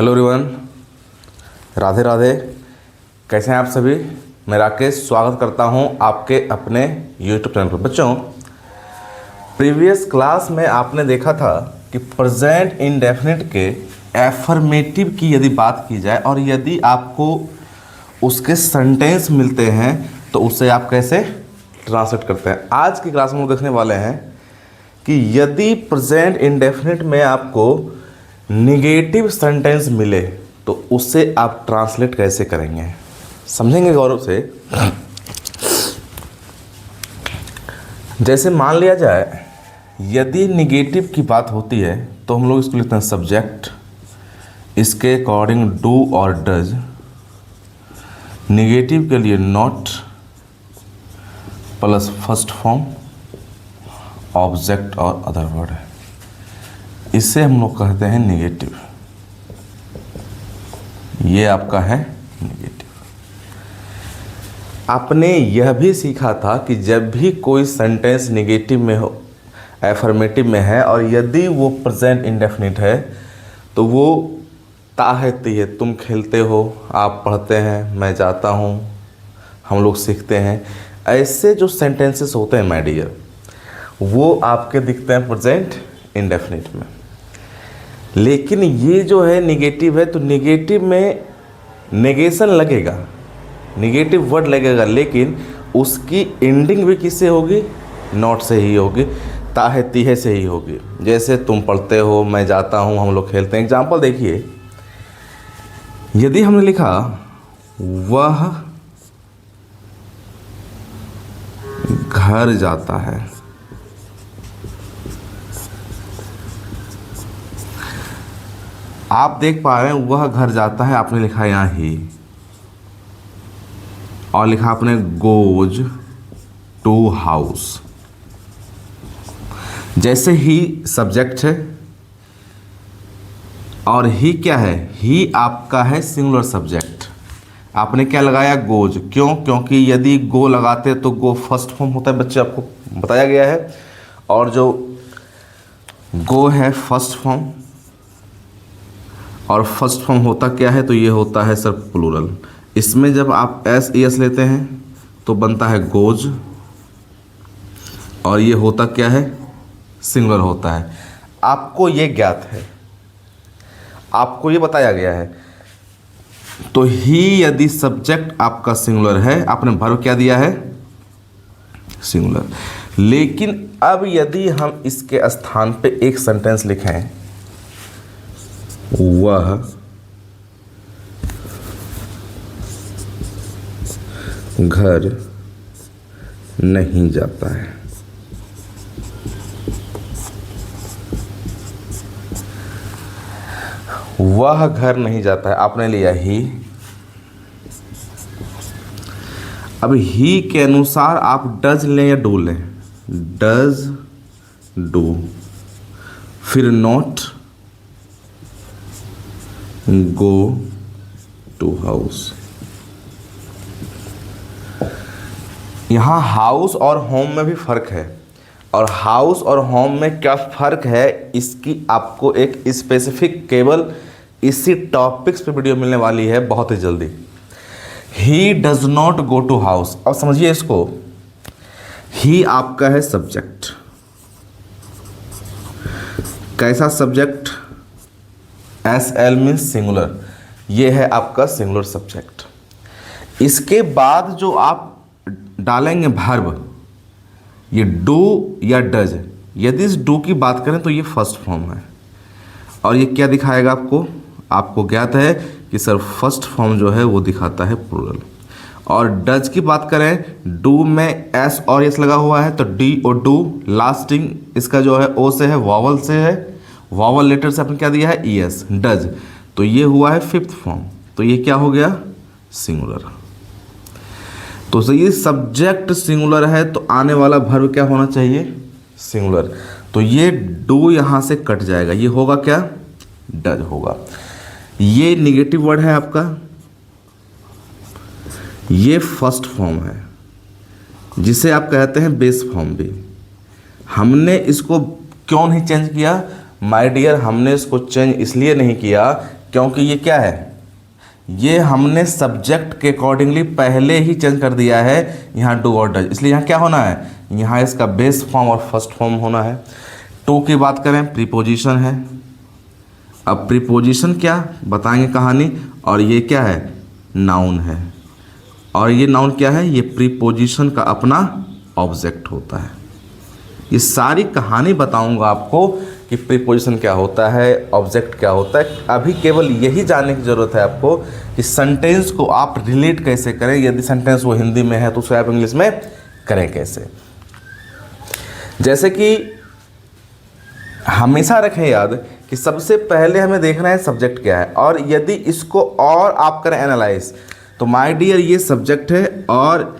Hello everyone, Radhe Radhe. कैसे हैं आप सभी? मैं राकेश स्वागत करता हूं आपके अपने यूट्यूब चैनल पर। बच्चों, प्रीवियस क्लास में आपने देखा था कि प्रेजेंट इंडेफिनिट के एफर्मेटिव की यदि बात की जाए और यदि आपको उसके सेंटेंस मिलते हैं तो उसे आप कैसे ट्रांसलेट करते हैं। आज की क्लास में हम देखने वाले हैं कि यदि प्रेजेंट इंडेफिनिट में आपको निगेटिव सेंटेंस मिले तो उसे आप ट्रांसलेट कैसे करेंगे, समझेंगे गौरव से। जैसे मान लिया जाए यदि निगेटिव की बात होती है तो हम लोग इसको लिखते हैं सब्जेक्ट, इसके अकॉर्डिंग डू और डज। निगेटिव के लिए not plus first form object और अदर वर्ड है, इसे हम लोग कहते हैं निगेटिव। ये आपका है निगेटिव। आपने यह भी सीखा था कि जब भी कोई सेंटेंस निगेटिव में हो, एफर्मेटिव में है और यदि वो प्रेजेंट इंडेफिनिट है तो वो ता है ती है। तुम खेलते हो, आप पढ़ते हैं, मैं जाता हूँ, हम लोग सीखते हैं। ऐसे जो सेंटेंसेस होते हैं माय डियर, वो आपके दिखते हैं प्रेजेंट इंडेफिनिट में। लेकिन ये जो है निगेटिव है तो निगेटिव में नेगेशन लगेगा, निगेटिव वर्ड लगेगा, लेकिन उसकी एंडिंग भी किससे होगी? नॉट से ही होगी, ताहे तीहे से ही होगी। जैसे तुम पढ़ते हो, मैं जाता हूँ, हम लोग खेलते हैं। एग्जाम्पल देखिए, यदि हमने लिखा वह घर जाता है, आप देख पा रहे हैं वह घर जाता है, आपने लिखा यहाँ ही, और लिखा आपने गोज टू हाउस। जैसे ही सब्जेक्ट है और ही क्या है? ही आपका है सिंगुलर सब्जेक्ट। आपने क्या लगाया? गोज। क्यों? क्योंकि यदि गो लगाते तो गो फर्स्ट फॉर्म होता है, बच्चे आपको बताया गया है, और जो गो है फर्स्ट फॉर्म, और फर्स्ट फॉर्म होता क्या है? तो ये होता है सर प्लूरल। इसमें जब आप एस ई एस लेते हैं तो बनता है गोज, और ये होता क्या है? सिंगुलर होता है। आपको ये ज्ञात है, आपको ये बताया गया है। तो ही यदि सब्जेक्ट आपका सिंगुलर है, आपने वर्ब क्या दिया है? सिंगुलर। लेकिन अब यदि हम इसके स्थान पे एक सेंटेंस लिखें, वह घर नहीं जाता है, वह घर नहीं जाता है, आपने लिया ही। अब ही के अनुसार आप डज लें या डू लें? डज डू, फिर नॉट गो टू हाउस। यहाँ हाउस और होम में भी फर्क है, और हाउस और होम में क्या फ़र्क है इसकी आपको एक स्पेसिफिक केवल इसी टॉपिक्स पे वीडियो मिलने वाली है बहुत ही जल्दी। He does not go to house. अब समझिए इसको, ही आपका है सब्जेक्ट। कैसा subject? S L means singular, ये है आपका सिंगुलर सब्जेक्ट। इसके बाद जो आप डालेंगे वर्ब, ये डू या डज। यदि इस डू की बात करें तो ये फर्स्ट फॉर्म है, और ये क्या दिखाएगा आपको? आपको ज्ञात है कि सर फर्स्ट फॉर्म जो है वो दिखाता है प्लूरल। और डज की बात करें, डू में एस और एस लगा हुआ है, तो डी और डू लास्टिंग इसका जो है ओ से है, वॉवल से है, वॉवल लेटर से आपने क्या दिया है? E S, does. तो ये हुआ है फिफ्थ फॉर्म, तो ये क्या हो गया? सिंगुलर। तो ये सब्जेक्ट सिंगुलर है तो आने वाला वर्ब क्या होना चाहिए? सिंगुलर। तो ये डू यहाँ से कट जाएगा, ये होगा क्या? डज होगा। ये निगेटिव वर्ड है आपका, ये फर्स्ट फॉर्म है जिसे आप कहते हैं बेस फॉर्म भी। हमने इसको क्यों नहीं चेंज किया माय डियर? हमने इसको चेंज इसलिए नहीं किया क्योंकि ये क्या है, ये हमने सब्जेक्ट के अकॉर्डिंगली पहले ही चेंज कर दिया है यहाँ डू और डज, इसलिए यहाँ क्या होना है, यहाँ इसका बेस फॉर्म और फर्स्ट फॉर्म होना है। टू की बात करें, प्रीपोजिशन है। अब प्रीपोजिशन क्या बताएंगे कहानी, और ये क्या है, नाउन है। और ये नाउन क्या है, ये प्रीपोजिशन का अपना ऑब्जेक्ट होता है। ये सारी कहानी बताऊंगा आपको कि प्रीपोजिशन क्या होता है, ऑब्जेक्ट क्या होता है। अभी केवल यही जानने की ज़रूरत है आपको कि सेंटेंस को आप रिलेट कैसे करें, यदि सेंटेंस वो हिंदी में है तो उसे आप इंग्लिश में करें कैसे। जैसे कि हमेशा रखें याद कि सबसे पहले हमें देखना है सब्जेक्ट क्या है, और यदि इसको और आप करें एनालाइज तो माय डियर ये सब्जेक्ट है, और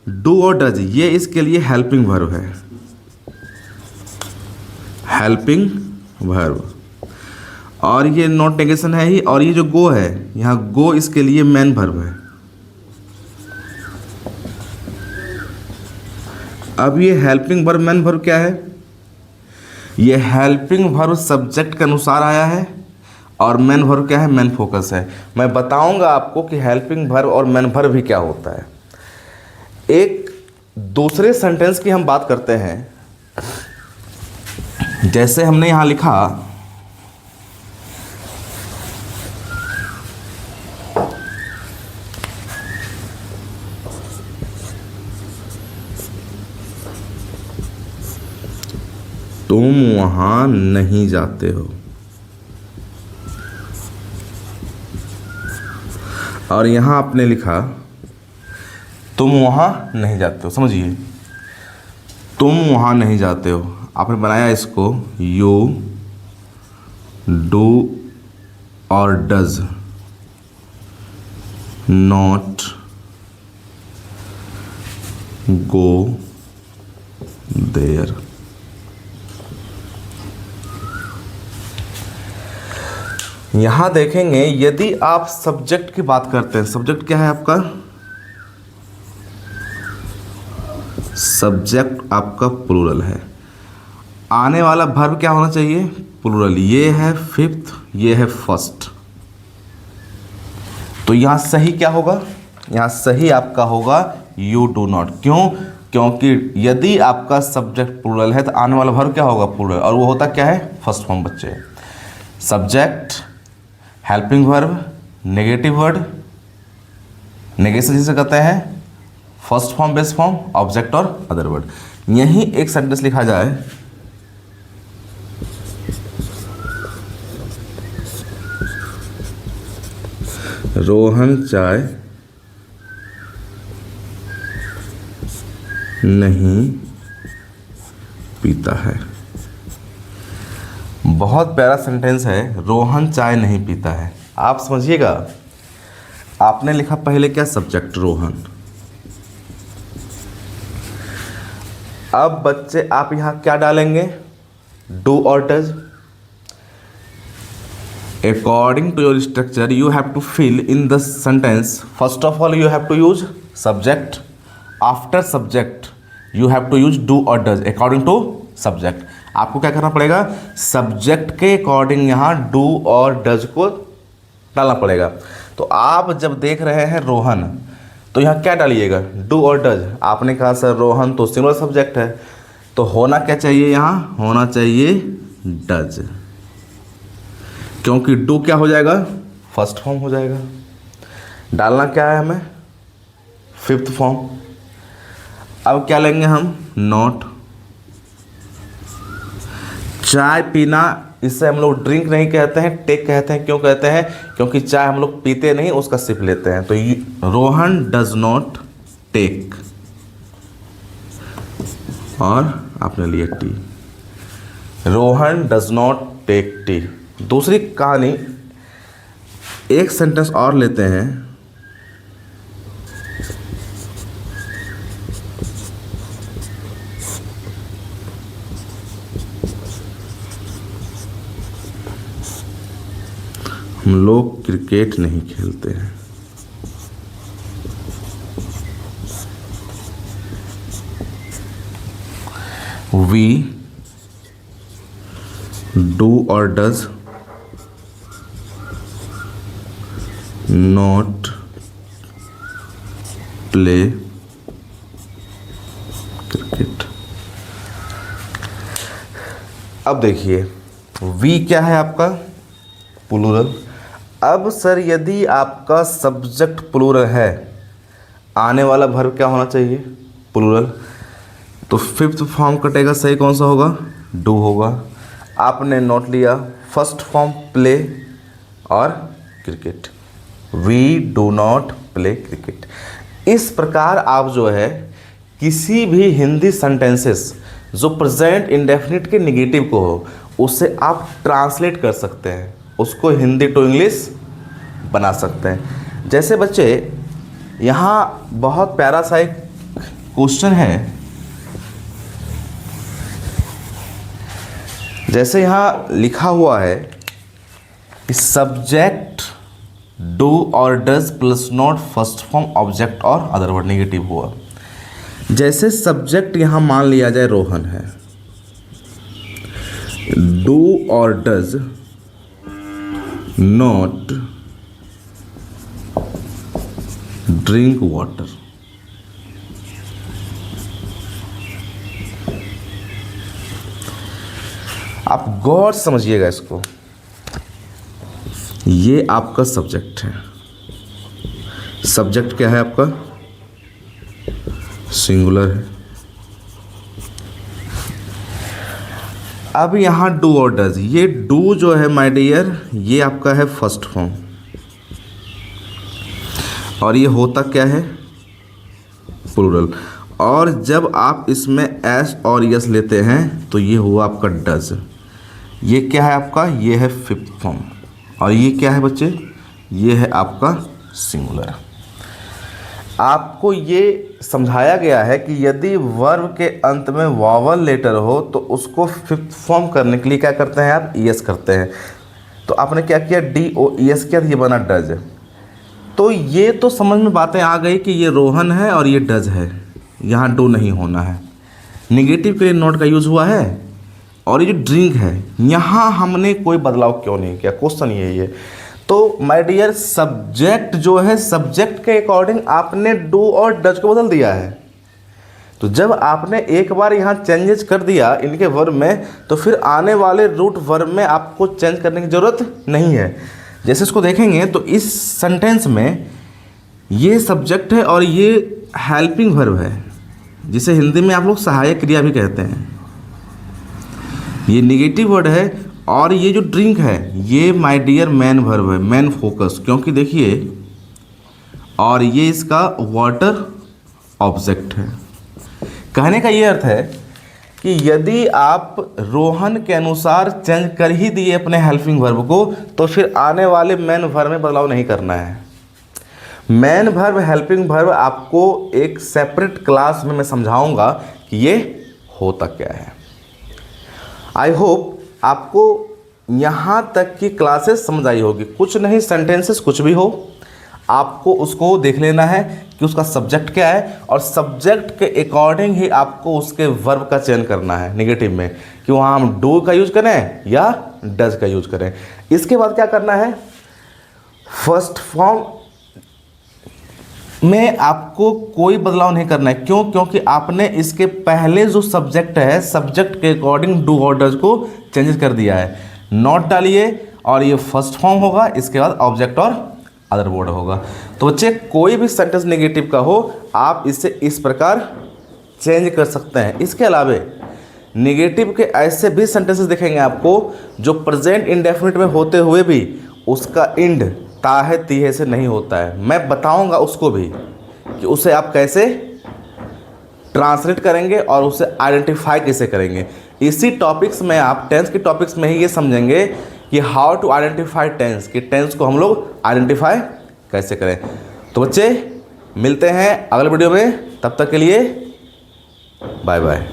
डू और डज ये इसके लिए हेल्पिंग वर्ब है, हेल्पिंग वर्ब। और ये नॉट नेगेशन है ही, और ये जो गो है यहाँ गो इसके लिए मेन वर्ब है। अब ये हेल्पिंग वर्ब मेन वर्ब क्या है, ये हेल्पिंग वर्ब सब्जेक्ट के अनुसार आया है, और मेन वर्ब क्या है, मेन फोकस है। मैं बताऊंगा आपको कि हेल्पिंग वर्ब और मेन वर्ब भी क्या होता है। एक दूसरे सेंटेंस की हम बात करते हैं, जैसे हमने यहां लिखा तुम वहां नहीं जाते हो, और यहां आपने लिखा तुम वहां नहीं जाते हो। समझिए, तुम वहां नहीं जाते हो, आपने बनाया इसको यू डू और डज नॉट गो देयर। यहां देखेंगे यदि आप सब्जेक्ट की बात करते हैं, सब्जेक्ट क्या है आपका, सब्जेक्ट आपका प्लूरल है। आने वाला वर्ब क्या होना चाहिए, प्लूरल। ये है फिफ्थ, ये है फर्स्ट, तो यहां सही क्या होगा, यहां सही आपका होगा यू डू नॉट। क्यों, क्योंकि यदि आपका सब्जेक्ट प्लूरल है तो आने वाला वर्ब क्या होगा, प्लूरल, और वो होता क्या है, फर्स्ट फॉर्म। बच्चे, subject, helping verb, negative word, negation जिसे कहते हैं, first form, base form, object और अदर वर्ड। यही एक सेंटेंस लिखा जाए, रोहन चाय नहीं पीता है। बहुत प्यारा सेंटेंस है, रोहन चाय नहीं पीता है। आप समझिएगा, आपने लिखा पहले क्या, सब्जेक्ट रोहन। अब बच्चे आप यहां क्या डालेंगे, डू और does. According to your structure, you have to fill in the sentence. First of all, you have to use subject. After subject, you have to use do or does according to subject. आपको क्या करना पड़ेगा, subject के according यहाँ do और does को डालना पड़ेगा। तो आप जब देख रहे हैं रोहन, तो यहाँ क्या डालिएगा, डू और डज। आपने कहा सर रोहन तो सिंगुलर सब्जेक्ट है, तो होना क्या चाहिए, यहाँ होना चाहिए डज, क्योंकि डू क्या हो जाएगा, फर्स्ट फॉर्म हो जाएगा। डालना क्या है हमें, फिफ्थ फॉर्म। अब क्या लेंगे हम, नॉट। चाय पीना, इससे हम लोग ड्रिंक नहीं कहते हैं, टेक कहते हैं। क्यों कहते हैं, क्योंकि चाय हम लोग पीते नहीं, उसका सिप लेते हैं। तो रोहन डज नॉट टेक, और आपने लिया tea, Rohan does not take tea. दूसरी कहानी, एक सेंटेंस और लेते हैं, हम लोग क्रिकेट नहीं खेलते हैं। वी डू और डज नॉट प्ले क्रिकेट। अब देखिए वी क्या है आपका, प्लूरल। अब सर यदि आपका सब्जेक्ट प्लूरल है, आने वाला वर्ब क्या होना चाहिए, प्लूरल। तो फिफ्थ फॉर्म कटेगा, सही कौन सा होगा, डू होगा। आपने नोट लिया, फर्स्ट फॉर्म प्ले और cricket, we do not play cricket. इस प्रकार आप जो है किसी भी हिंदी सेंटेंसेस जो प्रेजेंट इंडेफिनिट के नेगेटिव को हो उसे आप ट्रांसलेट कर सकते हैं, उसको हिंदी टू इंग्लिश बना सकते हैं। जैसे बच्चे यहाँ बहुत प्यारा सा एक क्वेश्चन है, जैसे यहाँ लिखा हुआ है कि सब्जेक्ट डू और does plus not first form object और अदर वर्ड नेगेटिव हुआ। जैसे सब्जेक्ट यहाँ मान लिया जाए रोहन है, डू और डज नॉट ड्रिंक वाटर। आप गौर से समझिएगा इसको, ये आपका सब्जेक्ट है। सब्जेक्ट क्या है आपका, सिंगुलर है। अब यहां डू और डज, ये डू जो है माय डियर ये आपका है फर्स्ट फॉर्म, और ये होता क्या है, प्लूरल। और जब आप इसमें एस और यस लेते हैं तो ये हुआ आपका डज। ये क्या है आपका, ये है फिफ्थ फॉर्म, और ये क्या है बच्चे, ये है आपका सिंगुलर। आपको ये समझाया गया है कि यदि वर्ब के अंत में वावल लेटर हो तो उसको फिफ्थ फॉर्म करने के लिए क्या करते हैं आप, ईएस करते हैं। तो आपने क्या किया, डी ओ ईएस किया, ये बना डज। तो ये तो समझ में बातें आ गई कि ये रोहन है और ये डज है, यहाँ डू नहीं होना है। निगेटिव के लिए नॉट का यूज़ हुआ है, और ये जो ड्रिंक है यहाँ हमने कोई बदलाव क्यों नहीं किया, क्वेश्चन यही है। तो माय डियर सब्जेक्ट जो है, सब्जेक्ट के अकॉर्डिंग आपने डू और डज को बदल दिया है। तो जब आपने एक बार यहाँ चेंजेस कर दिया इनके वर्ब में, तो फिर आने वाले रूट वर्ब में आपको चेंज करने की ज़रूरत नहीं है। जैसे इसको देखेंगे तो इस सेंटेंस में ये सब्जेक्ट है और ये हेल्पिंग वर्ब है, जिसे हिंदी में आप लोग सहायक क्रिया भी कहते हैं। ये नेगेटिव वर्ड है, और ये जो ड्रिंक है ये माय डियर मैन वर्ब है, मैन फोकस, क्योंकि देखिए, और ये इसका वाटर ऑब्जेक्ट है। कहने का ये अर्थ है कि यदि आप रोहन के अनुसार चेंज कर ही दिए अपने हेल्पिंग वर्ब को, तो फिर आने वाले मैन वर्ब में बदलाव नहीं करना है। मैन वर्ब हेल्पिंग वर्ब आपको एक सेपरेट क्लास में मैं समझाऊंगा कि ये होता क्या है। आई होप आपको यहाँ तक की क्लासेस समझ आई होगी। कुछ नहीं, सेंटेंसेस कुछ भी हो आपको उसको देख लेना है कि उसका सब्जेक्ट क्या है, और सब्जेक्ट के अकॉर्डिंग ही आपको उसके वर्ब का चयन करना है नेगेटिव में, कि वहाँ हम डू का यूज करें या डज का यूज करें। इसके बाद क्या करना है, फर्स्ट फॉर्म में आपको कोई बदलाव नहीं करना है। क्यों? क्योंकि आपने इसके पहले जो सब्जेक्ट है, सब्जेक्ट के अकॉर्डिंग डू और डज को चेंजेस कर दिया है। नॉट डालिए और ये फर्स्ट फॉर्म होगा, इसके बाद ऑब्जेक्ट और अदर वर्ड होगा। तो बच्चे कोई भी सेंटेंस नेगेटिव का हो आप इसे इस प्रकार चेंज कर सकते हैं। इसके अलावे नेगेटिव के ऐसे भी सेंटेंसेस देखेंगे आपको जो प्रेजेंट इंडेफिनिट में होते हुए भी उसका इंड ताहे तीहे से नहीं होता है। मैं बताऊंगा उसको भी कि उसे आप कैसे ट्रांसलेट करेंगे और उसे आइडेंटिफाई कैसे करेंगे। इसी टॉपिक्स में आप टेंस के टॉपिक्स में ही ये समझेंगे कि हाउ टू आइडेंटिफाई टेंस, कि टेंस को हम लोग आइडेंटिफाई कैसे करें। तो बच्चे मिलते हैं अगले वीडियो में, तब तक के लिए बाय बाय।